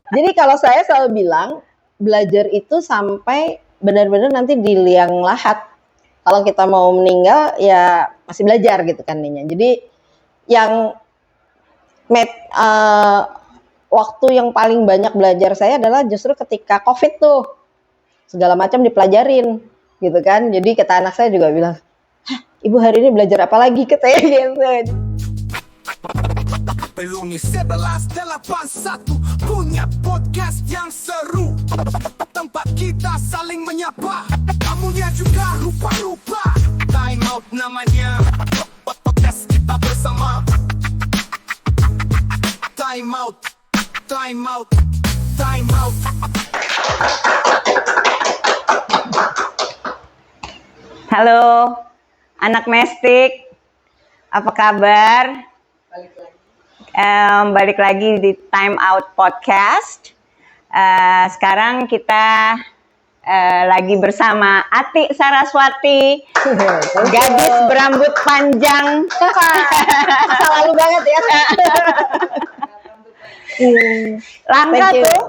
Jadi kalau saya selalu bilang belajar itu sampai benar-benar nanti di liang lahat. Kalau kita mau meninggal ya masih belajar gitu kan Ninya. Jadi yang waktu yang paling banyak belajar saya adalah justru ketika COVID tuh. Segala macam dipelajarin gitu kan. Jadi kata anak saya juga bilang, "Hah, Ibu hari ini belajar apa lagi?" katanya gitu. Pelungi 1181 punya podcast yang seru. Tempat kita saling menyapa, tamunya juga rupa-rupa. Time Out namanya, podcast kita bersama. Time Out, Time Out, Time Out. Halo, anak Mestik, apa kabar? Balik lagi di Time Out Podcast. Sekarang kita lagi bersama Ati Saraswati, gadis berambut panjang. Selalu banget ya. Langka tuh,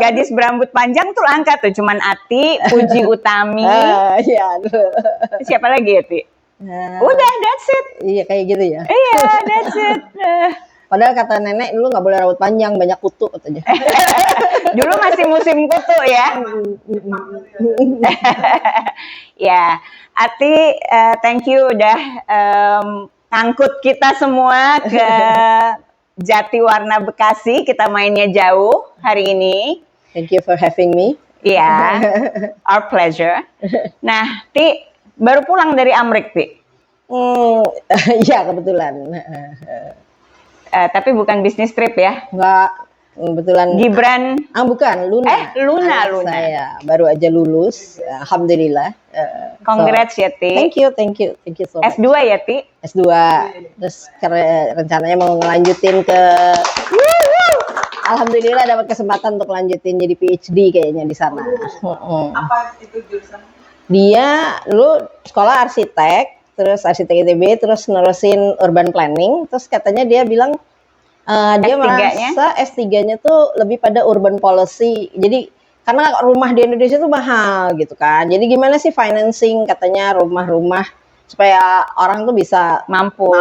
gadis berambut panjang tuh langka tuh. Cuman Ati, Puji Utami. Iya. Siapa lagi ya, Ti? Udah, that's it. Iya kayak gitu ya. Iya, that's it. Padahal kata nenek dulu nggak boleh rambut panjang, banyak kutu katanya. Dulu masih musim kutu ya. Ya, Ati, thank you udah ngangkut kita semua ke Jatiwarna Bekasi. Kita mainnya jauh hari ini. Thank you for having me. Iya, our pleasure. Nah, Ti, baru pulang dari Amrik, Ti? Iya kebetulan. Tapi bukan bisnis trip ya? Enggak, kebetulan. Gibran? Bukan, Luna. Luna. Saya baru aja lulus, alhamdulillah. Congrats ya, Ti. Thank you so much. S2 ya, Ti? S2, terus rencananya mau ngelanjutin ke. Alhamdulillah dapat kesempatan untuk lanjutin jadi PhD kayaknya di sana. Apa itu jurusan? Dia dulu sekolah arsitek, terus arsitek ITB, terus nerusin urban planning, terus katanya dia bilang dia merasa S3-nya tuh lebih pada urban policy. Jadi karena rumah di Indonesia tuh mahal gitu kan. Jadi gimana sih financing katanya rumah-rumah supaya orang tuh bisa mampu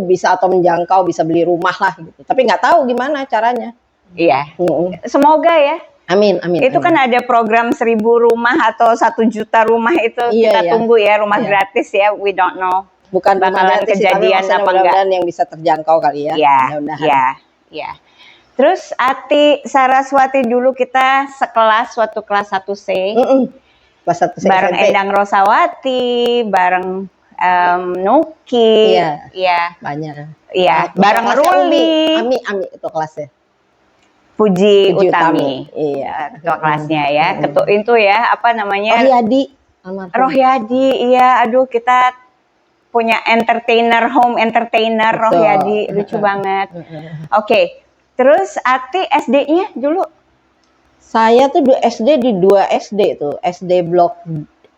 bisa atau menjangkau bisa beli rumah lah gitu. Tapi nggak tahu gimana caranya. Iya. Semoga ya. Amin. Itu kan ada program 1.000 rumah atau 1 juta rumah itu kita tunggu ya, rumah gratis ya. We don't know. Bukan bakalan kejadian apa enggak yang bisa terjangkau kali ya. Iya. Terus Ati Saraswati dulu kita sekelas waktu kelas 1C. Kelas 1C bareng SMP. Endang Rosawati, bareng Nuki. Iya. Banyak. Iya, bareng Ruli. Ami itu kelasnya. Puji Utami. Iya. Ketua kelasnya ya. Ketua itu ya, apa namanya? Rohyadi. Iya, aduh kita punya home entertainer. Betul. Rohyadi, lucu banget. Oke. Terus Ati SD-nya dulu? Saya tuh SD di 2 SD tuh. SD Blok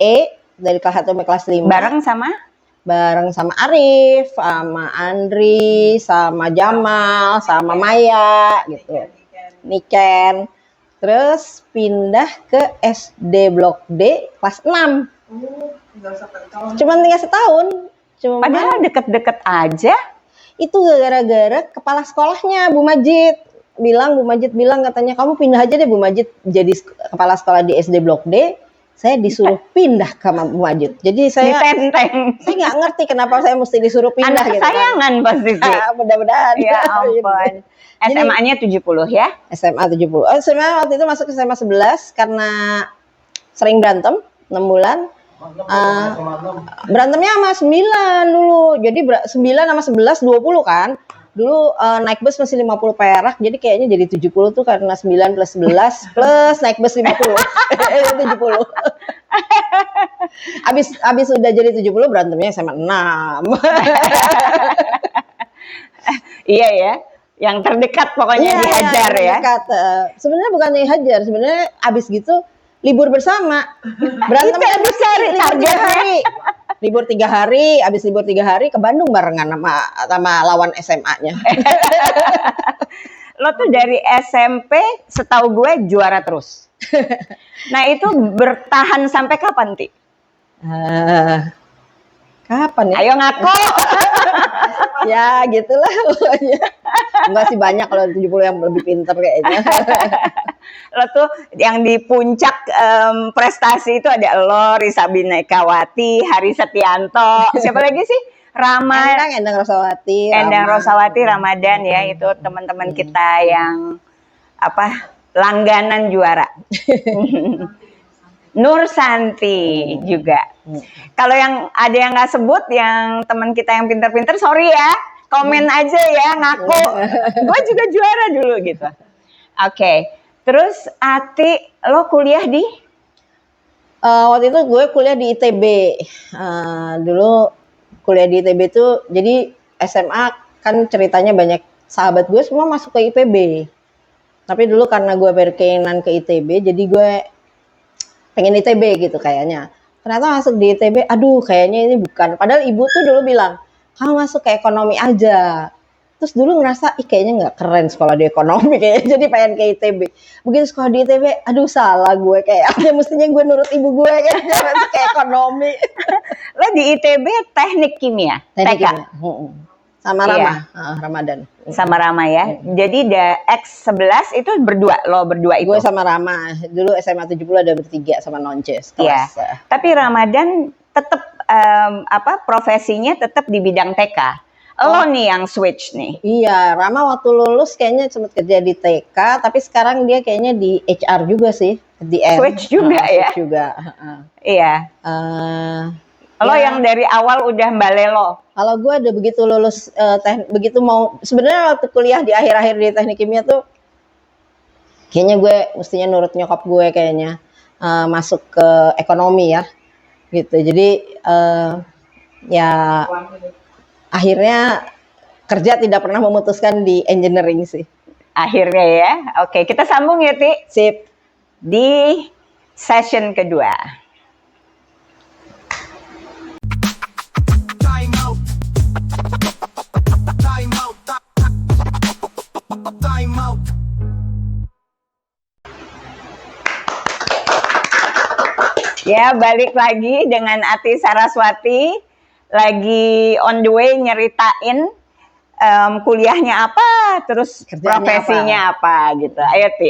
E dari kelas 1 sampai kelas 5. Bareng sama Arif, sama Andri, sama Jamal, sama Maya gitu. Niken. Terus pindah ke SD Blok D kelas 6. Cuman tinggal setahun. Padahal deket-deket aja. Itu gara-gara kepala sekolahnya Bu Majid bilang katanya kamu pindah aja deh Bu Majid jadi kepala sekolah di SD Blok D. Saya disuruh pindah ke Bu Majid. Jadi saya ditenteng. Saya nggak ngerti kenapa saya mesti disuruh pindah. Anak gitu kesayangan kan. Pasti sih. Mudah-mudahan. Ya ampun. SMA-nya 70 ya? SMA 70. SMA waktu itu masuk ke SMA 11 karena sering berantem 6 bulan. Berantemnya sama 9 dulu. Jadi 9 sama 11 20 kan. Dulu naik bus masih 50 perak. Jadi kayaknya jadi 70 tuh karena 9 plus 11 plus naik bus 50. 70. Abis udah jadi 70 berantemnya SMA 6. Iya ya. Yang terdekat pokoknya dihajar ya. Sebenarnya bukan dihajar, sebenarnya abis gitu libur bersama. Berantemnya bisa libur 3 hari, abis libur 3 hari ke Bandung barengan sama lawan SMA-nya. lo tuh dari SMP setahu gue juara terus. Nah itu bertahan sampai kapan, Ti? Kapan ya? Ayo ngaku. Ya gitulah pokoknya. Enggak sih, banyak kalau 70 yang lebih pinter kayaknya. Lo tuh yang di puncak prestasi itu ada lo, Risa Binekawati, Hari Setianto, siapa lagi sih? Endang Rosawati, Endang Rosawati, Ramadan ya, itu teman-teman kita yang langganan juara. Nur Santi juga. Kalau yang ada yang nggak sebut, yang teman kita yang pinter-pinter, sorry ya, komen aja ya, ngaku. Gue juga juara dulu gitu. Oke. Terus Ati, lo kuliah di? Waktu itu gue kuliah di ITB. Dulu kuliah di ITB itu, jadi SMA kan ceritanya banyak sahabat gue semua masuk ke IPB. Tapi dulu karena gue berkeinginan ke ITB, jadi gue pengen ITB gitu kayaknya. Ternyata masuk di ITB, aduh kayaknya ini bukan. Padahal ibu tuh dulu bilang, kamu masuk ke ekonomi aja. Terus dulu ngerasa, kayaknya nggak keren sekolah di ekonomi kayaknya, jadi pengen ke ITB. Begitu sekolah di ITB, aduh salah gue, kayaknya mestinya gue nurut ibu gue kan, jangan ke ekonomi. Lo di ITB teknik kimia? Teknik TK? kimia. Sama Rama, Ramadan. Sama Rama ya. Jadi X11 itu lo berdua itu. Gue sama Rama. Dulu SMA 70 ada bertiga sama Nonces. Iya. Tapi Ramadan tetap profesinya tetap di bidang TK. Lo nih yang switch nih. Iya, Rama waktu lulus kayaknya sempat kerja di TK, tapi sekarang dia kayaknya di HR juga sih, di Switch juga ya. Switch juga. Iya. Lo yang dari awal udah balelo. Kalau gue ada begitu lulus, begitu mau, sebenarnya waktu kuliah di akhir-akhir di teknik kimia tuh, kayaknya gue mestinya nurut nyokap gue kayaknya, masuk ke ekonomi ya, gitu. Jadi ya akhirnya kerja tidak pernah memutuskan di engineering sih. Akhirnya ya, oke kita sambung ya Ti. Sip. Di session kedua. Time out. Time out. Time out. Ya, balik lagi dengan Ati Saraswati, lagi on the way nyeritain kuliahnya apa, terus Kerjanya profesinya apa gitu. Ayo Ti.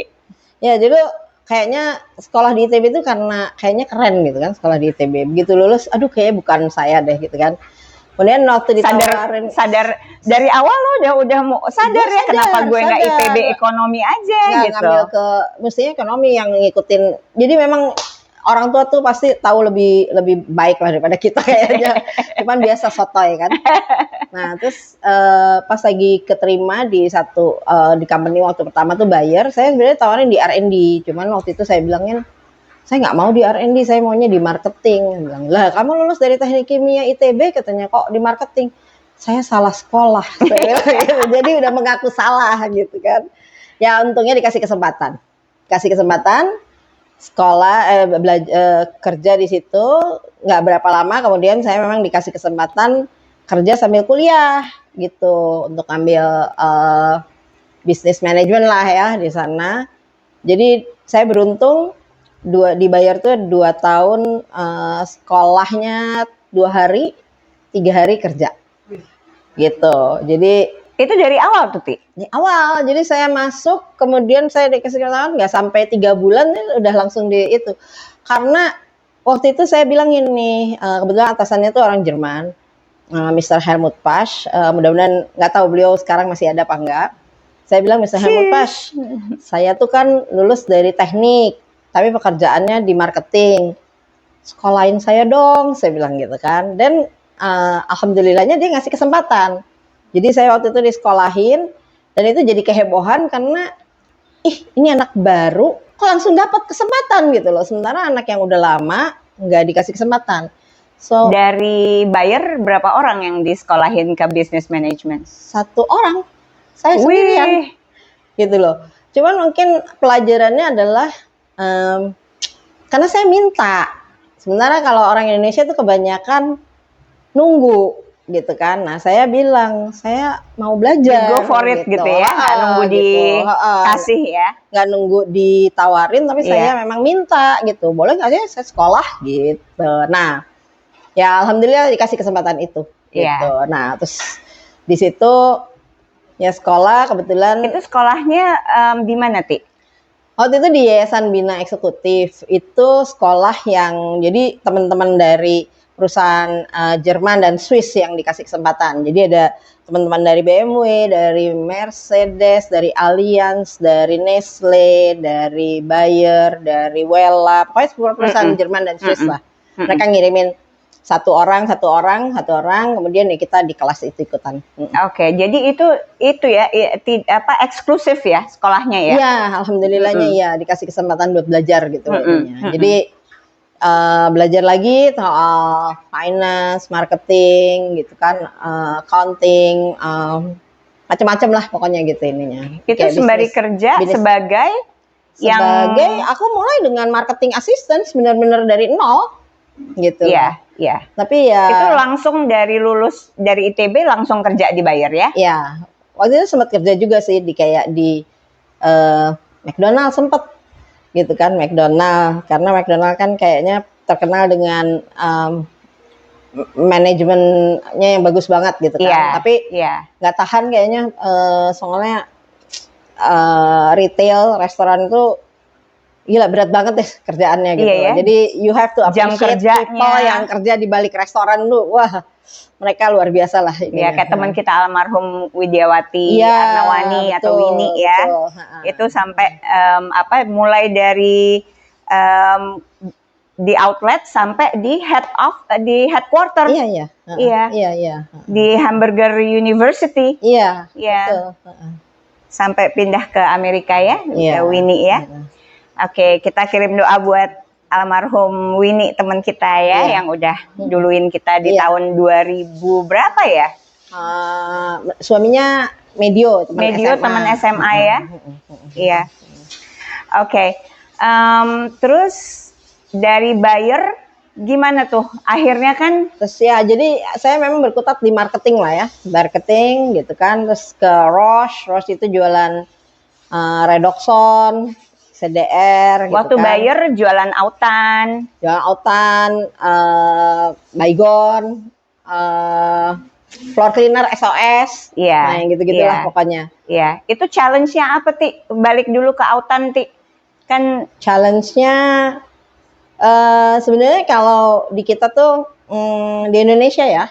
Ya dulu kayaknya sekolah di ITB itu karena kayaknya keren gitu kan, sekolah di ITB. Begitu lulus, aduh kayaknya bukan saya deh gitu kan. Kemudian waktu ditawarin, sadar dari awal lo udah mau sadar ya, kenapa gue nggak ITB ekonomi aja nggak gitu. Ngambil ke mestinya ekonomi yang ngikutin. Jadi memang orang tua tuh pasti tahu lebih baik lah daripada kita kayaknya. Cuman biasa sotoy kan. Nah terus pas lagi keterima di di company waktu pertama tuh Bayer, saya sebenarnya tawarin di R&D. Cuman waktu itu saya bilangin, saya nggak mau di R&D, saya maunya di marketing. Bilang, lah kamu lulus dari teknik kimia ITB katanya, kok di marketing? Saya salah sekolah. Saya bilang gitu. Jadi udah mengaku salah gitu kan. Ya untungnya dikasih kesempatan. Sekolah, kerja di situ, nggak berapa lama kemudian saya memang dikasih kesempatan kerja sambil kuliah gitu, untuk ambil bisnis manajemen lah ya di sana. Jadi saya beruntung dibayar tuh 2 tahun, sekolahnya 2 hari, 3 hari kerja gitu. Jadi itu dari awal tuh Ti? Di awal, jadi saya masuk, kemudian saya dikasih kesempatan nggak sampai 3 bulan udah langsung di itu. Karena waktu itu saya bilang ini, kebetulan atasannya tuh orang Jerman, Mr. Helmut Pasch, mudah-mudahan nggak tahu beliau sekarang masih ada apa enggak. Saya bilang, Mr. Helmut Pasch, saya tuh kan lulus dari teknik, tapi pekerjaannya di marketing. Sekolahin saya dong, saya bilang gitu kan. Dan alhamdulillahnya dia ngasih kesempatan. Jadi saya waktu itu disekolahin, dan itu jadi kehebohan karena ini anak baru kok langsung dapat kesempatan gitu loh. Sementara anak yang udah lama nggak dikasih kesempatan. So dari Bayer berapa orang yang disekolahin ke business management? 1 orang, saya sendirian. Gitu loh. Cuman mungkin pelajarannya adalah karena saya minta. Sementara kalau orang Indonesia tuh kebanyakan nunggu. gitu kan. Nah, saya bilang, saya mau belajar. Go for it gitu ya, nggak nunggu dikasih ya. Nggak nunggu ditawarin, tapi saya memang minta gitu. Boleh nggak sih saya sekolah gitu. Nah, ya alhamdulillah dikasih kesempatan itu gitu. Nah, terus di situ ya sekolah kebetulan. Itu sekolahnya di mana, Ti? Waktu itu di Yayasan Bina Eksekutif. Itu sekolah yang jadi teman-teman dari perusahaan Jerman dan Swiss yang dikasih kesempatan. Jadi ada teman-teman dari BMW, dari Mercedes, dari Allianz, dari Nestle, dari Bayer, dari Wella, pokoknya perusahaan Jerman dan Swiss lah. Mereka ngirimin satu orang, kemudian ya kita di kelas itu ikutan. Oke, jadi itu ya, eksklusif ya sekolahnya ya? Iya, alhamdulillahnya ya dikasih kesempatan buat belajar gitu. Jadi belajar lagi soal finance, marketing gitu kan, accounting, macam-macam lah pokoknya gitu ininya. Itu sembari kerja sebagai aku mulai dengan marketing assistant benar-benar dari nol gitu. Iya. Tapi ya itu langsung dari lulus dari ITB langsung kerja di Bayer ya? Iya. Waktu itu sempat kerja juga sih di McDonald sempet gitu kan, McDonald, karena McDonald kan kayaknya terkenal dengan manajemennya yang bagus banget gitu kan. Tapi nggak tahan kayaknya, soalnya retail restoran itu gila berat banget deh kerjaannya gitu. Jadi you have to appreciate people yang kerja di balik restoran lu. Wah, mereka luar biasa lah ini. Ya, kayak teman kita almarhum Widiawati Arnawani atau Winnie ya. Itu sampai mulai dari di outlet sampai di headquarter. Iya. Di Hamburger University. Iya. Sampai pindah ke Amerika ya, ke Winnie ya. Oke, kita kirim doa buat almarhum Winnie teman kita ya, yang udah duluin kita di tahun 2000 berapa ya? Suaminya Medio teman SMA ya. Iya. Oke. Terus dari Bayer gimana tuh? Akhirnya kan terus ya, jadi saya memang berkutat di marketing lah ya. Marketing gitu kan, terus ke Roche itu jualan Redoxon, CDR gitu. Waktu Bayer jualan autan, Baygon, floor cleaner SOS, nah yang gitu-gitulah pokoknya. Iya, itu challenge-nya apa, Ti? Balik dulu ke autan, Ti. Kan challenge-nya sebenarnya kalau di kita tuh di Indonesia ya,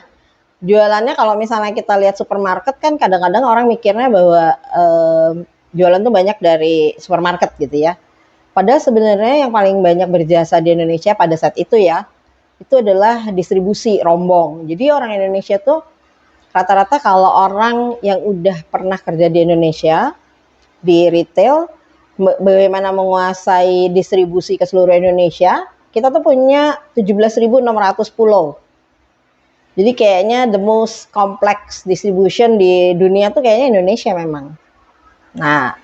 jualannya kalau misalnya kita lihat supermarket kan kadang-kadang orang mikirnya bahwa jualan tuh banyak dari supermarket gitu ya. Padahal sebenarnya yang paling banyak berjasa di Indonesia pada saat itu ya, itu adalah distribusi rombong. Jadi orang Indonesia tuh rata-rata kalau orang yang udah pernah kerja di Indonesia, di retail, bagaimana menguasai distribusi ke seluruh Indonesia, kita tuh punya 17.600 pulau. Jadi kayaknya the most complex distribution di dunia tuh kayaknya Indonesia memang. Nah,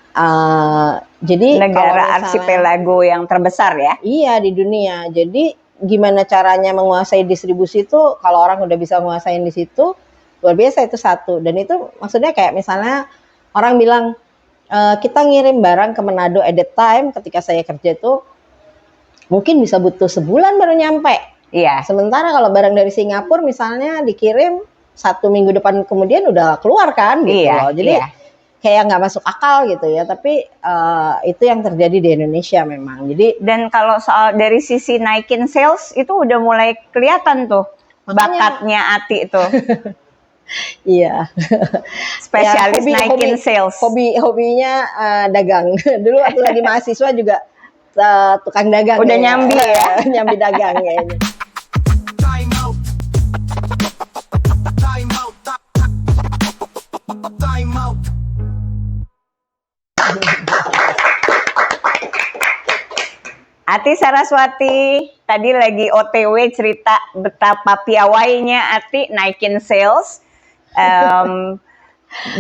jadi negara arsipelago yang terbesar ya? Iya, di dunia. Jadi gimana caranya menguasai distribusi itu, kalau orang udah bisa menguasai di situ, luar biasa itu satu. Dan itu maksudnya kayak misalnya orang bilang, kita ngirim barang ke Manado at the time ketika saya kerja itu mungkin bisa butuh sebulan baru nyampe. Iya. Sementara kalau barang dari Singapura misalnya dikirim 1 minggu depan kemudian udah keluar kan gitu loh. Jadi kayak nggak masuk akal gitu ya. Tapi itu yang terjadi di Indonesia memang. Jadi dan kalau soal dari sisi naikin sales itu udah mulai kelihatan tuh bakatnya Ati tuh. Iya. Spesialis ya, naikin sales. Hobinya dagang. Dulu waktu lagi mahasiswa juga tukang dagang. Udah nyambi ya. Nyambi dagang kayaknya. Time out. Time out. Time out. Ati Saraswati tadi lagi OTW cerita betapa piawainya Ati naikin sales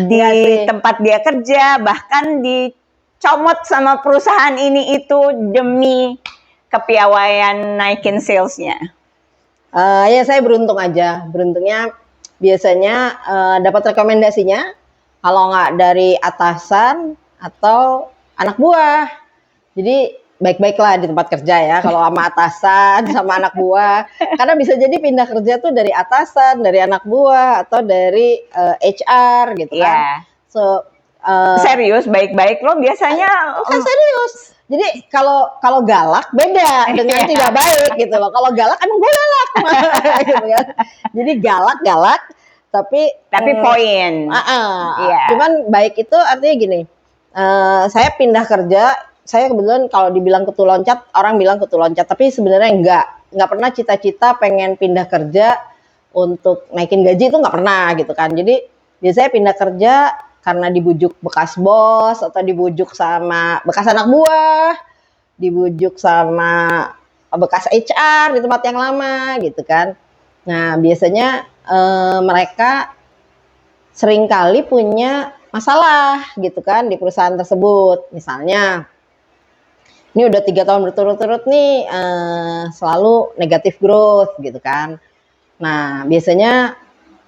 di tempat dia kerja, bahkan dicomot sama perusahaan ini itu demi kepiawaian naikin salesnya. Ya saya beruntung aja. Beruntungnya biasanya dapat rekomendasinya kalau nggak dari atasan atau anak buah. Jadi baik-baiklah di tempat kerja ya kalau sama atasan sama anak buah. Karena bisa jadi pindah kerja tuh dari atasan, dari anak buah atau dari HR gitu kan. So serius baik-baik lo biasanya kan serius. Jadi kalau galak beda dengan tidak baik gitu loh. Kalau galak emang gue galak gitu kan. Jadi galak tapi poin. Cuman baik itu artinya gini. Saya pindah kerja, saya kebetulan kalau dibilang kutu loncat, orang bilang kutu loncat, tapi sebenarnya enggak pernah cita-cita pengen pindah kerja untuk naikin gaji itu enggak pernah gitu kan. Jadi biasanya pindah kerja karena dibujuk bekas bos atau dibujuk sama bekas anak buah, dibujuk sama bekas HR di tempat yang lama gitu kan. Nah biasanya mereka seringkali punya masalah gitu kan di perusahaan tersebut. Misalnya ini udah 3 tahun berturut-turut nih selalu negatif growth gitu kan. Nah biasanya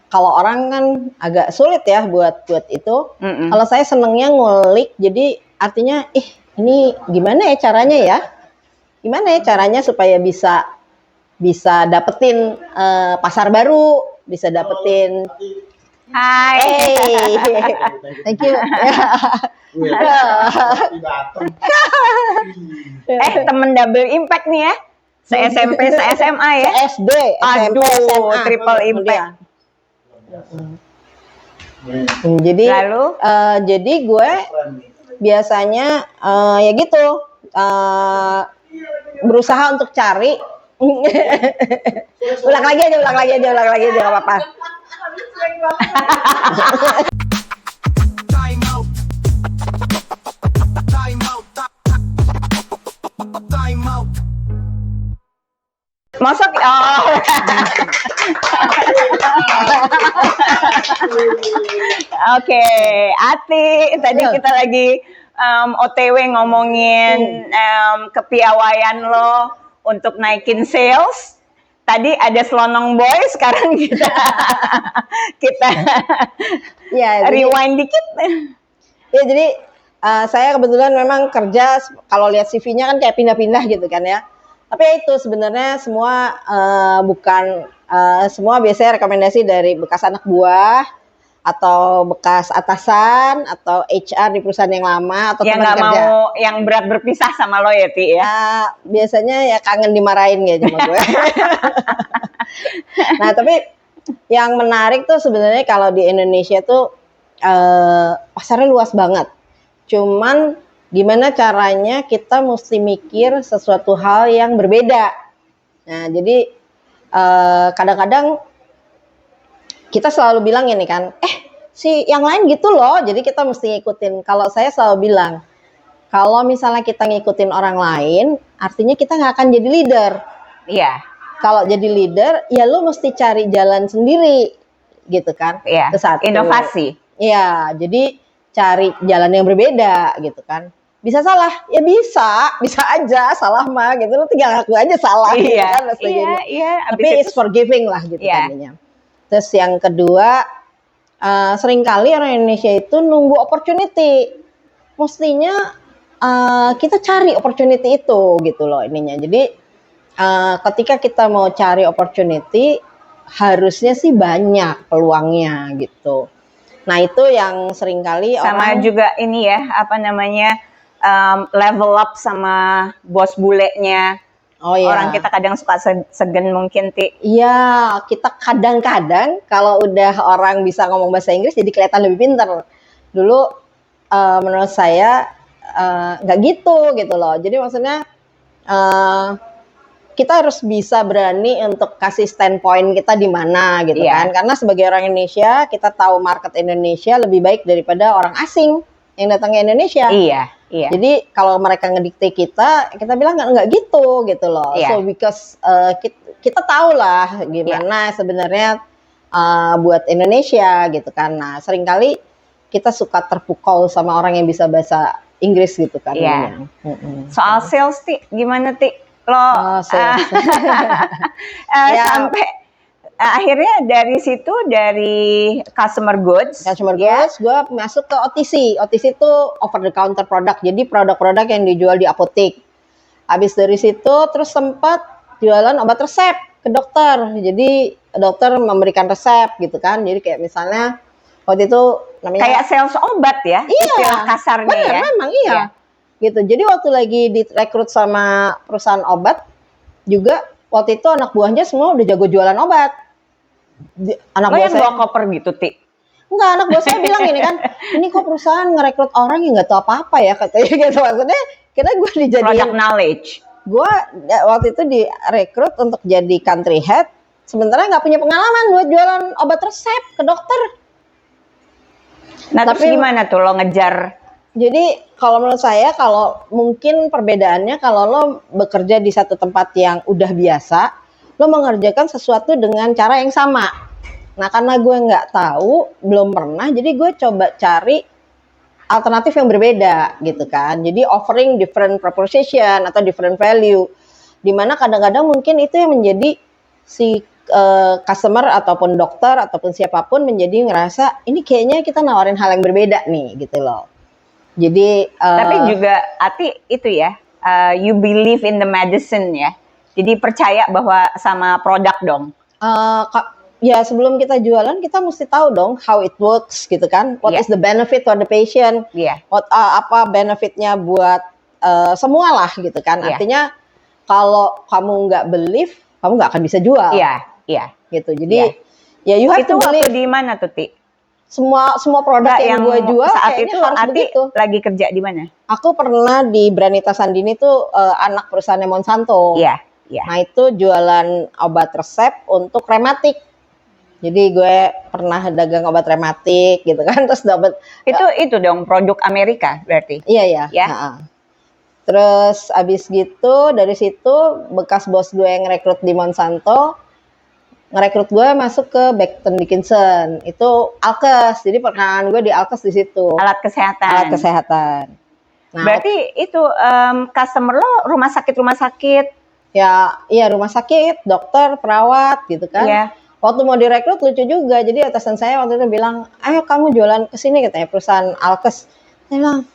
kalau orang kan agak sulit ya buat itu. Kalau saya senengnya ngulik, jadi artinya, ini gimana ya caranya ya? Gimana ya caranya supaya bisa dapetin pasar baru, bisa dapetin. Hai. Hey. Thank you. Temen double impact nih ya. Se-SMP, se-SMA ya. Se-SD, SMP, SMA. Triple impact. Jadi gue biasanya ya gitu berusaha untuk cari ulang lagi aja nggak apa-apa. Time out. Time out. Time out. Masuk Oke, Ati, tadi kita lagi OTW ngomongin kepiawaian lo untuk naikin sales. Tadi ada Selonong Boy, sekarang kita rewind dikit. Ya, jadi saya kebetulan memang kerja, kalau lihat CV-nya kan kayak pindah-pindah gitu kan ya. Tapi ya itu sebenarnya semua bukan semua biasanya rekomendasi dari bekas anak buah atau bekas atasan atau HR di perusahaan yang lama atau teman kerja. Yang nggak mau yang berat berpisah sama lo ya, Ti ya? Biasanya ya kangen dimarahin gitu sama gue. Nah, tapi yang menarik tuh sebenarnya kalau di Indonesia tuh pasarnya luas banget. Cuman gimana caranya kita mesti mikir sesuatu hal yang berbeda. Nah, jadi kadang-kadang kita selalu bilang ini kan, si yang lain gitu loh, jadi kita mesti ngikutin. Kalau saya selalu bilang, kalau misalnya kita ngikutin orang lain, artinya kita nggak akan jadi leader. Iya. Kalau jadi leader, ya lu mesti cari jalan sendiri, gitu kan? Iya. Inovasi. Iya, jadi cari jalan yang berbeda, gitu kan? Bisa salah, ya bisa aja salah mah, gitu. Lu tinggal ngaku aja salah, gitu kan? Tapi it's forgiving lah, gitu namanya. Terus yang kedua, seringkali orang Indonesia itu nunggu opportunity. Mestinya kita cari opportunity itu gitu loh ininya. Jadi ketika kita mau cari opportunity, harusnya sih banyak peluangnya gitu. Nah itu yang seringkali sama juga ini ya, apa namanya, level up sama bos bulenya. Oh iya. Orang kita kadang suka segen mungkin, Ti. Iya, kita kadang-kadang kalau udah orang bisa ngomong bahasa Inggris jadi kelihatan lebih pintar. Dulu menurut saya nggak gitu loh. Jadi maksudnya kita harus bisa berani untuk kasih standpoint kita di mana gitu kan. Karena sebagai orang Indonesia, kita tahu market Indonesia lebih baik daripada orang asing yang datang ke Indonesia. Iya. Jadi kalau mereka ngedikte kita bilang nggak gitu loh. So because kita tahu lah gimana sebenarnya buat Indonesia gitu kan. Nah seringkali kita suka terpukau sama orang yang bisa bahasa Inggris gitu kan. Soal sales, Ti, gimana, Ti? Lo sampai akhirnya dari situ, dari customer goods, gue masuk ke OTC. OTC itu over the counter product. Jadi produk-produk yang dijual di apotek. Habis dari situ terus sempat jualan obat resep ke dokter. Jadi dokter memberikan resep gitu kan. Jadi kayak misalnya waktu itu namanya kayak sales obat ya, istilah kasarnya bener, ya. Memang iya. Gitu. Jadi waktu lagi direkrut sama perusahaan obat juga, waktu itu anak buahnya semua udah jago jualan obat. Anak buah yang saya bawa koper gitu, Ti? enggak, anak buah saya bilang ini kan, ini kok perusahaan ngerekrut orang yang nggak tahu apa-apa ya katanya gitu. Maksudnya kira gue dijadiin Product knowledge. Gue waktu itu direkrut untuk jadi country head, sementara nggak punya pengalaman buat jualan obat resep ke dokter. Nah, tapi gimana tuh lo ngejar? Jadi kalau menurut saya, kalau mungkin perbedaannya kalau lo bekerja di satu tempat yang udah biasa, lo mengerjakan sesuatu dengan cara yang sama. Nah, karena gue nggak tahu, belum pernah, jadi gue coba cari alternatif yang berbeda gitu kan. Jadi offering different proposition atau different value. Dimana kadang-kadang mungkin itu yang menjadi si customer ataupun dokter ataupun siapapun menjadi ngerasa ini kayaknya kita nawarin hal yang berbeda nih gitu loh. Jadi tapi juga Ati itu ya, you believe in the medicine ya. Jadi percaya bahwa sama produk dong. Ya sebelum kita jualan kita mesti tahu dong how it works gitu kan. What is the benefit for the patient? Apa benefitnya buat semua lah gitu kan. Artinya kalau kamu nggak believe, kamu nggak akan bisa jual. Iya. Gitu. Jadi ya you have itu to believe. Waktu di mana tuh, Ti? Semua produk yang gue jual saat itu harus Ati begitu. Lagi kerja di mana? Aku pernah di Branita Sandini tuh anak perusahaannya Monsanto. Iya. Nah itu jualan obat resep untuk rematik. Jadi gue pernah dagang obat rematik gitu kan, terus dapat itu dong produk Amerika berarti. Iya. Terus abis gitu dari situ bekas bos gue yang ngerekrut di Monsanto ngerekrut gue masuk ke Becton Dickinson, itu Alkes. Jadi perkenalan gue di Alkes di situ. Alat kesehatan. Nah, berarti itu customer lo rumah sakit. Ya, iya rumah sakit, dokter, perawat gitu kan. Iya. Waktu mau direkrut lucu juga. Jadi atasan saya waktu itu bilang, ayo kamu jualan ke sini katanya perusahaan Alkes. Saya bilang,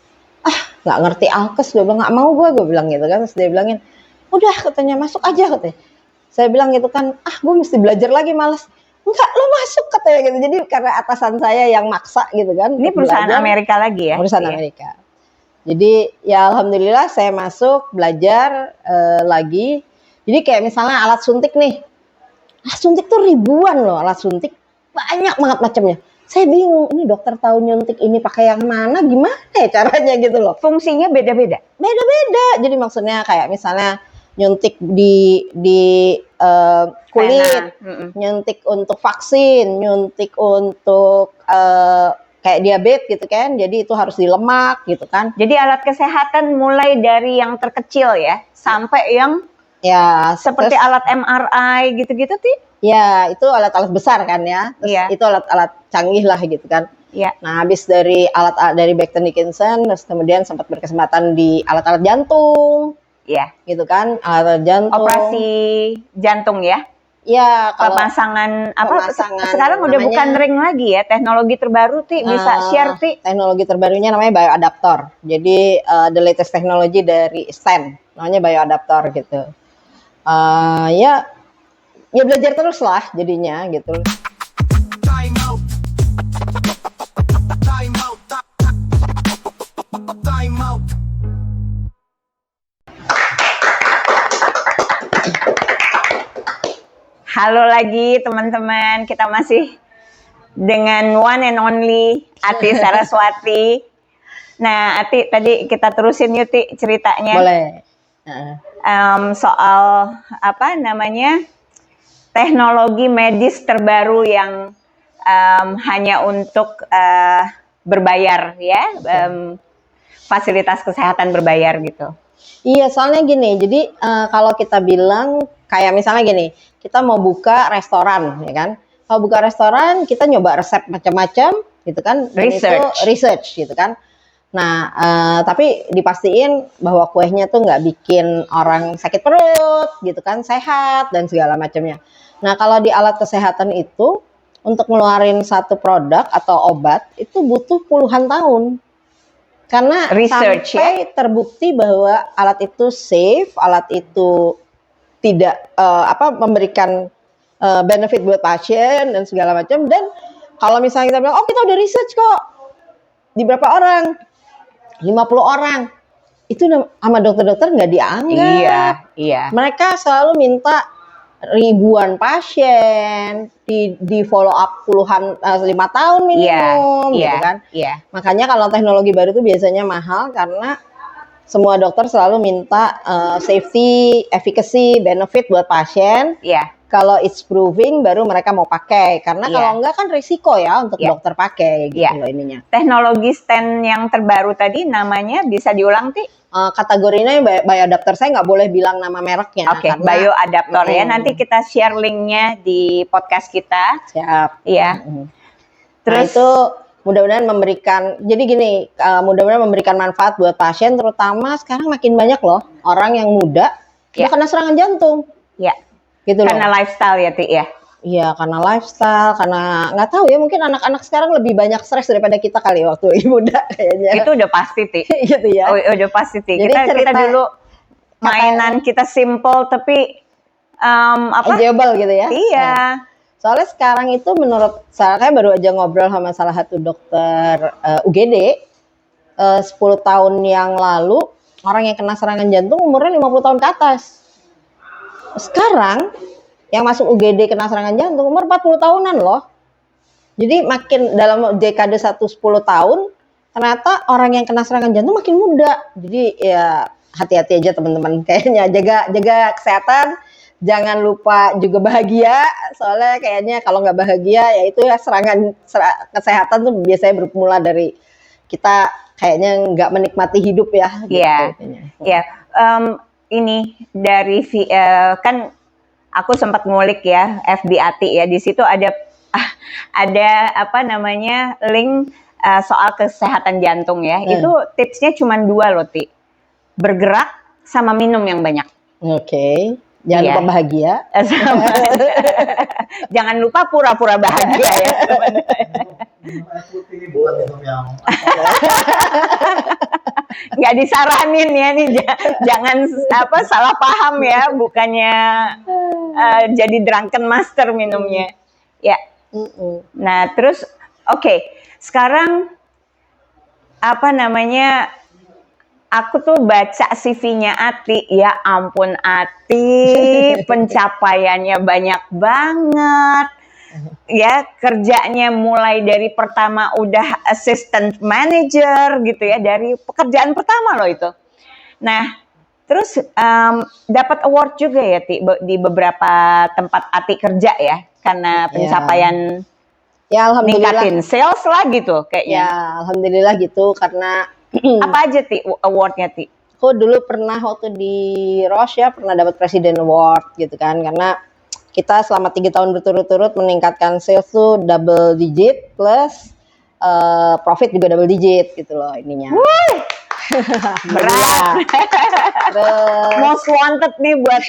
nggak ngerti Alkes. Gue bilang nggak mau gue bilang gitu kan. Terus dia bilangin, udah katanya masuk aja katanya. Saya bilang gitu kan, gue mesti belajar lagi malas. Enggak, lo masuk katanya gitu. Jadi karena atasan saya yang maksa gitu kan. Ini perusahaan belajar, Amerika lagi ya? Perusahaan Amerika. Jadi ya alhamdulillah saya masuk belajar lagi. Jadi kayak misalnya alat suntik nih. Alat suntik tuh ribuan loh alat suntik. Banyak banget macamnya. Saya bingung, ini dokter tahu nyuntik ini pakai yang mana, gimana ya caranya gitu loh. Fungsinya beda-beda? Beda-beda. Jadi maksudnya kayak misalnya nyuntik di kulit, nyuntik untuk vaksin, nyuntik untuk kayak diabetes gitu kan, jadi itu harus di lemak gitu kan. Jadi alat kesehatan mulai dari yang terkecil ya, sampai yang seperti alat MRI gitu-gitu Ti? Ya itu alat-alat besar kan ya, terus itu alat-alat canggih lah gitu kan. Nah habis dari dari Becton Dickinson, terus kemudian sempat berkesempatan di alat-alat jantung. Gitu kan, alat jantung. Operasi jantung ya? Iya, pemasangan sekarang udah bukan ring lagi ya, teknologi terbaru Ti, bisa share Ti. Teknologi terbarunya namanya bioadaptor. Jadi the latest teknologi dari stent, namanya bioadaptor gitu. Ya belajar terus lah jadinya gitu. Time out. Halo lagi teman-teman, kita masih dengan one and only Ati Saraswati. Nah Ati, tadi kita terusin yuk Ti ceritanya. Boleh. Soal apa namanya teknologi medis terbaru yang hanya untuk berbayar ya, fasilitas kesehatan berbayar gitu. Iya, soalnya gini, jadi kalau kita bilang kayak misalnya gini, kita mau buka restoran, ya kan? Kalau buka restoran, kita nyoba resep macam-macam, gitu kan? Research, gitu kan? Nah, tapi dipastiin bahwa kuehnya tuh nggak bikin orang sakit perut, gitu kan? Sehat dan segala macamnya. Nah, kalau di alat kesehatan itu untuk ngeluarin satu produk atau obat itu butuh puluhan tahun. Karena Research, sampai terbukti bahwa alat itu safe, alat itu tidak memberikan benefit buat pasien dan segala macam. Dan kalau misalnya kita bilang, oh kita udah research kok di berapa orang, 50 orang, itu sama dokter-dokter nggak dianggap. Iya. Mereka selalu minta ribuan pasien di follow up puluhan 5 tahun minimum, gitu kan. Iya. Makanya kalau teknologi baru itu biasanya mahal karena semua dokter selalu minta safety, efficacy, benefit buat pasien. Iya. Kalau it's proving baru mereka mau pakai. Karena kalau enggak kan risiko ya untuk dokter pakai gitu loh ininya. Teknologi stent yang terbaru tadi namanya bisa diulang, Ti? Kategorinya bioadapter. Saya nggak boleh bilang nama mereknya. Oke, bioadapter ya. Nanti kita share linknya di podcast kita. Siap. Iya. Terus itu mudah-mudahan memberikan, jadi gini, mudah-mudahan memberikan manfaat buat pasien, terutama sekarang makin banyak loh orang yang muda udah kena serangan jantung. Iya. Gitu loh. Karena lifestyle ya, Ti ya. Iya, karena lifestyle, karena nggak tahu ya, mungkin anak-anak sekarang lebih banyak stres daripada kita kali waktu muda kayaknya. Itu udah pasti, Ti. Gitu ya. Oh, udah pasti, Ti. Jadi Kita dulu mainan kita simple tapi enjoyable gitu ya. Iya. Soalnya sekarang itu menurut saya baru aja ngobrol sama salah satu dokter UGD 10 tahun yang lalu orang yang kena serangan jantung umurnya 50 tahun ke atas. Sekarang yang masuk UGD kena serangan jantung umur 40 tahunan loh. Jadi makin dalam dekade 10 tahun ternyata orang yang kena serangan jantung makin muda. Jadi ya hati-hati aja teman-teman, kayaknya jaga kesehatan. Jangan lupa juga bahagia, soalnya kayaknya kalau nggak bahagia ya itu ya serangan kesehatan tuh biasanya bermula dari kita kayaknya nggak menikmati hidup ya. Iya. Iya. Ini dari kan aku sempat ngulik ya FB Ati ya, di situ ada apa namanya link soal kesehatan jantung ya. Itu tipsnya cuma 2 loh, Ti. Bergerak sama minum yang banyak. Oke. Jangan lupa bahagia. Jangan lupa pura-pura bahagia ya. Nggak disaranin ya nih, jangan salah paham ya, bukannya jadi drunken master minumnya. Ya. Nah terus oke, sekarang apa namanya? Aku tuh baca CV-nya Ati, ya ampun Ati, pencapaiannya banyak banget. Ya, kerjanya mulai dari pertama udah assistant manager gitu ya, dari pekerjaan pertama loh itu. Nah, terus dapat award juga ya Ti, di beberapa tempat Ati kerja ya, karena pencapaian ningkatin sales lah gitu kayaknya. Ya, alhamdulillah gitu, karena apa aja Ti awardnya Ti? Aku dulu pernah waktu di Roche ya pernah dapat President Award gitu kan, karena kita selama 3 tahun berturut-turut meningkatkan sales tuh double digit plus profit juga double digit gitu loh ininya. Berat. Terus most wanted nih buat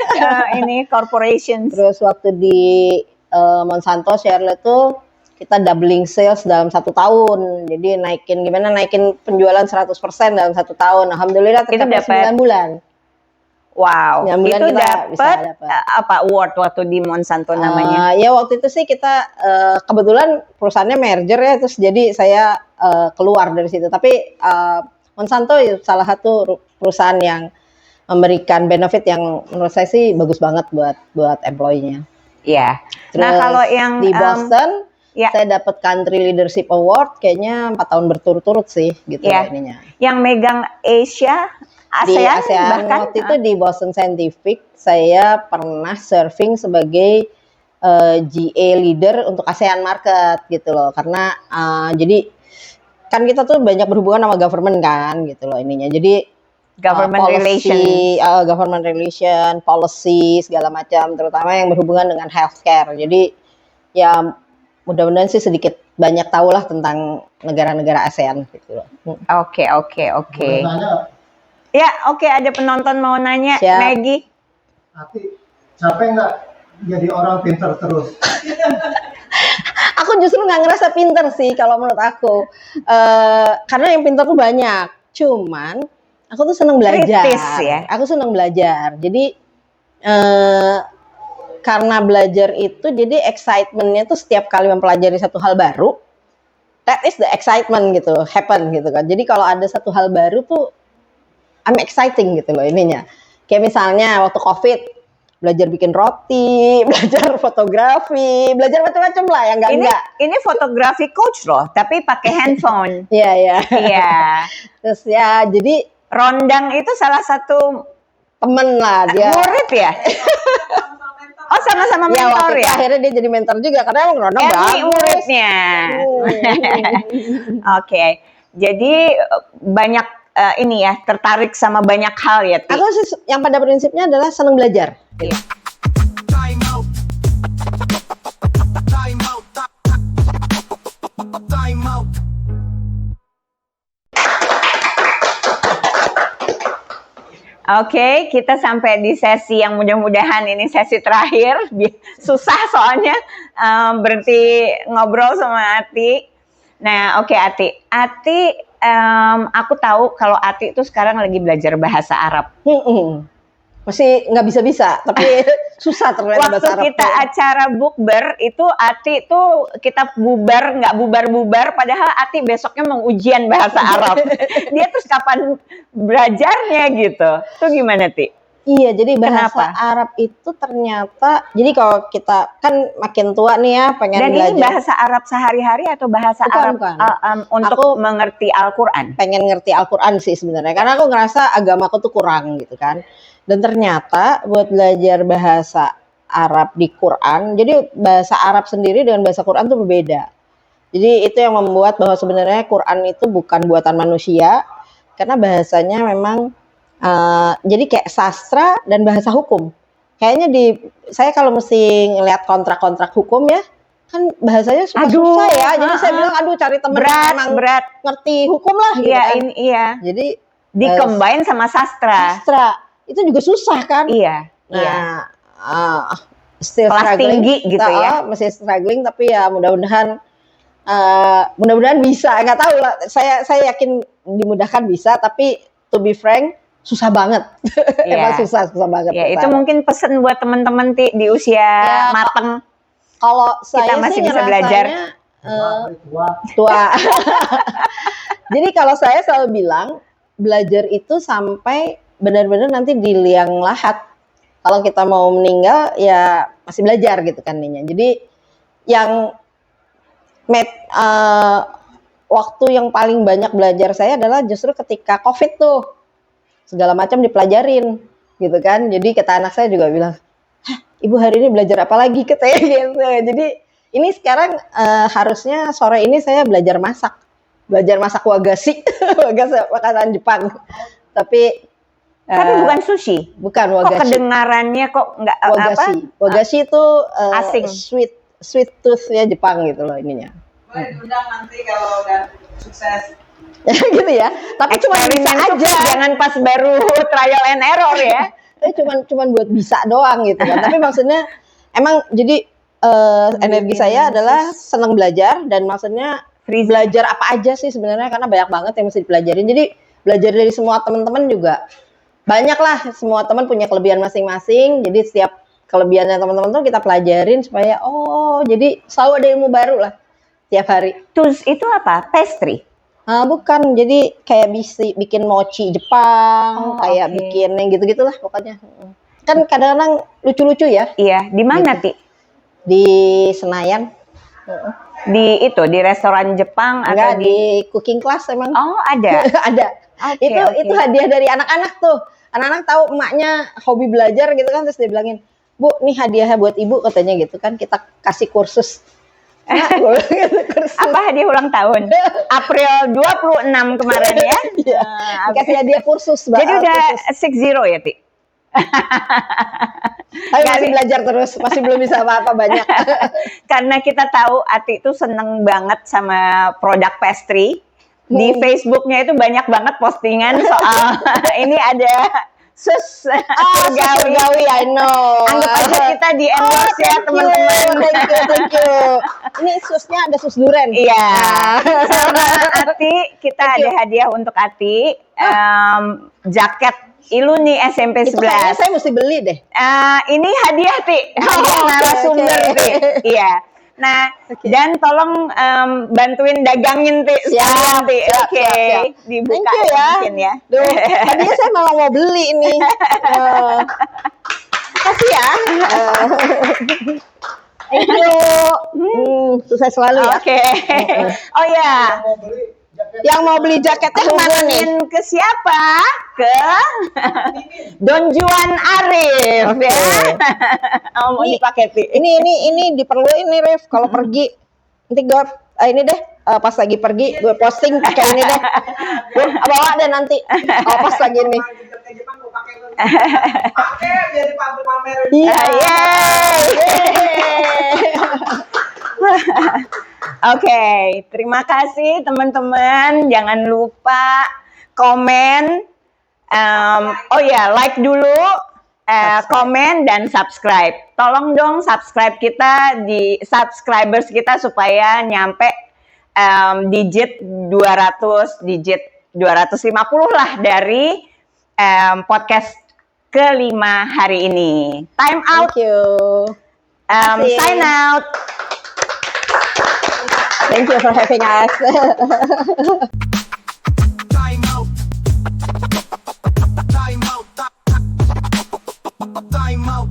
ini corporation. Terus waktu di Monsanto Charlotte tuh kita doubling sales dalam 1 tahun. Jadi naikin penjualan 100% dalam 1 tahun. Alhamdulillah tercapai 9 bulan. Wow, 9 bulan itu dapat apa award waktu di Monsanto namanya? Ya waktu itu sih kita kebetulan perusahaannya merger ya, terus jadi saya keluar dari situ. Tapi Monsanto salah satu perusahaan yang memberikan benefit yang menurut saya sih bagus banget buat employee-nya. Iya. Nah kalau yang di Boston saya dapat Country Leadership Award kayaknya 4 tahun berturut-turut sih gitu ininya. Yang megang Asia, ASEAN bahkan waktu itu di Boston Scientific saya pernah serving sebagai GA leader untuk ASEAN market gitu loh. Karena jadi kan kita tuh banyak berhubungan sama government kan gitu loh ininya. Jadi government relation, policy segala macam, terutama yang berhubungan dengan healthcare. Jadi ya mudah-mudahan sih sedikit banyak tahu lah tentang negara-negara ASEAN gitu loh. Oke. Ya, oke, ada penonton mau nanya. Siap. Maggie. Ati, capek nggak jadi orang pintar terus. Aku justru nggak ngerasa pinter sih kalau menurut aku. Karena yang pinter tuh banyak. Cuman aku tuh seneng belajar. Kritis ya. Aku seneng belajar. Jadi karena belajar itu jadi excitementnya tuh setiap kali mempelajari satu hal baru, that is the excitement gitu, happen gitu kan. Jadi kalau ada satu hal baru tuh I'm exciting gitu loh ininya. Kayak misalnya waktu COVID belajar bikin roti, belajar fotografi, belajar macam-macam lah yang enggak. Ini fotografi coach loh, tapi pakai handphone. Iya, iya. Iya. Terus ya jadi Rondang itu salah satu temen lah dia. murid ya? Oh, sama-sama Ya, mentor waktu itu ya? akhirnya dia jadi mentor juga karena emang Ronald Ernie bagus. muridnya. Oke. Jadi banyak ini ya, tertarik sama banyak hal ya, Ti. Aku sih yang pada prinsipnya adalah senang belajar. Iya. Time out. Time out. Time out. Oke, kita sampai di sesi yang mudah-mudahan ini sesi terakhir. Susah soalnya berhenti ngobrol sama Ati. Nah, oke Ati. Ati, aku tahu kalau Ati itu sekarang lagi belajar bahasa Arab. Masih nggak bisa-bisa, tapi susah ternyata bahasa Arab. Waktu kita acara bukber itu Ati tuh kita nggak bubar-bubar, padahal Ati besoknya mau ujian bahasa Arab. Dia terus kapan belajarnya gitu? Itu gimana, Ti? Iya, jadi bahasa Kenapa? Arab itu ternyata, jadi kalau kita kan makin tua nih ya, pengen Dan belajar. ini bahasa Arab sehari-hari atau bahasa Bukan, Arab bukan. untuk Aku mengerti Al-Quran? pengen ngerti Al-Quran sih sebenarnya, karena aku ngerasa agamaku tuh kurang gitu kan. Dan ternyata buat belajar bahasa Arab di Quran, jadi bahasa Arab sendiri dengan bahasa Quran tuh berbeda. Jadi itu yang membuat bahwa sebenarnya Quran itu bukan buatan manusia, karena bahasanya memang jadi kayak sastra dan bahasa hukum. Kayaknya saya kalau mesti ngeliat kontrak-kontrak hukum ya, kan bahasanya susah ya. Jadi saya bilang cari temen yang memang Berat. ngerti hukum lah gitu Iya, kan. iya. Jadi Di-combine sama sastra. sastra itu juga susah kan. Iya, Nah, iya. Still Kelas struggling tinggi gitu ya. Masih struggling, tapi ya mudah-mudahan bisa. Nggak tahu lah. Saya yakin dimudahkan bisa, tapi to be frank susah banget. Iya. Emang susah banget. Ya, itu mungkin pesan buat teman-teman Ti di usia Ya, mateng. Kalau saya masih sih bisa belajar. Tua. Jadi kalau saya selalu bilang belajar itu sampai benar-benar nanti di liang lahat. Kalau kita mau meninggal ya masih belajar gitu kan Ninya. Jadi yang waktu yang paling banyak belajar saya adalah justru ketika COVID tuh. Segala macam dipelajarin gitu kan. Jadi kata anak saya juga bilang, "Hah, Ibu hari ini belajar apa lagi?" katanya gitu. Jadi ini sekarang harusnya sore ini saya belajar masak wagashi, makanan Jepang. Tapi bukan sushi. Bukan Kok wagashi. kedengarannya kok nggak Wagashi. apa? Wagashi itu Asing. sweet tooth ya Jepang gitu loh ininya. Boleh diundang nanti kalau udah sukses. Gitu ya. Tapi cuma bisa Eksperimen aja. jangan pas baru trial and error ya. Cuman buat bisa doang gitu kan. Tapi maksudnya emang jadi energi saya adalah senang belajar dan maksudnya belajar apa aja sih sebenarnya karena banyak banget yang mesti dipelajarin. Jadi belajar dari semua teman-teman juga banyak lah. Semua teman punya kelebihan masing-masing. Jadi setiap kelebihannya teman-teman tuh kita pelajarin supaya jadi selalu ada ilmu baru lah tiap hari. Terus itu apa? Pastry. Bukan, jadi kayak bikin mochi Jepang, kayak bikin yang gitu-gitulah pokoknya. Kan kadang-kadang lucu-lucu ya. Iya, di mana Ti? Di Senayan. Di restoran Jepang Enggak, atau di cooking class emang. Oh, ada. Ada. Oke, Itu hadiah dari anak-anak tuh. Anak-anak tahu emaknya hobi belajar gitu kan, terus dia bilangin, "Bu, nih hadiahnya buat Ibu," katanya gitu kan, kita kasih kursus. Apa hadiah ulang tahun? April 26 kemarin ya. Iya. Dikasih hadiah kursus. Jadi udah 6-0 ya, Ti? Tapi masih belajar terus, masih belum bisa apa-apa banyak. Karena kita tahu Ati itu seneng banget sama produk pastry. Di Facebooknya itu banyak banget postingan soal ini ada Sus Surgawi, Surgawi. I know. Anggap aja kita di endorse ya teman-teman. Thank you. Ini susnya ada sus duren. Iya. Sama Ati, kita Thank you. ada hadiah untuk Ati. Jaket Iluni SMP Itu kayaknya 11. saya mesti beli deh. Ini hadiah, Ti. Hadiah oke, narasumber, oke. Ti. Iya. Nah, Oke. dan tolong bantuin dagangin, Ti. sekalian, Ti. siap, Oke. siap, siap. Dibuka Thank you ya. mungkin ya. Duh, tadinya saya malah mau beli ini. Kasih ya. Thank you. Sukses selalu ya. Oke. Oh ya. Yang mau beli jaketnya kemana nih? Hubungin ke siapa? Ke Don Juan Arif ya. Oh, mau Ini- dipakai, Ti. Ini diperluin nih, Ref. Kalau pergi, nanti gue ini deh. Pas lagi pergi, gue posting pakai ini deh. Gue bawa deh nanti. Oh, pas lagi nih. Ke Jepang gue pakai tuh. Pakai biar dipamer-pamerin. Iya. Oke, terima kasih teman-teman. Jangan lupa komen. Oh ya, like dulu, komen dan subscribe. Tolong dong subscribe kita di subscribers kita supaya nyampe digit 200, digit 250 lah dari podcast kelima hari ini. Time out. Thank you. kasih. Sign out. Thank you for having us. Time out. Time out. Time out.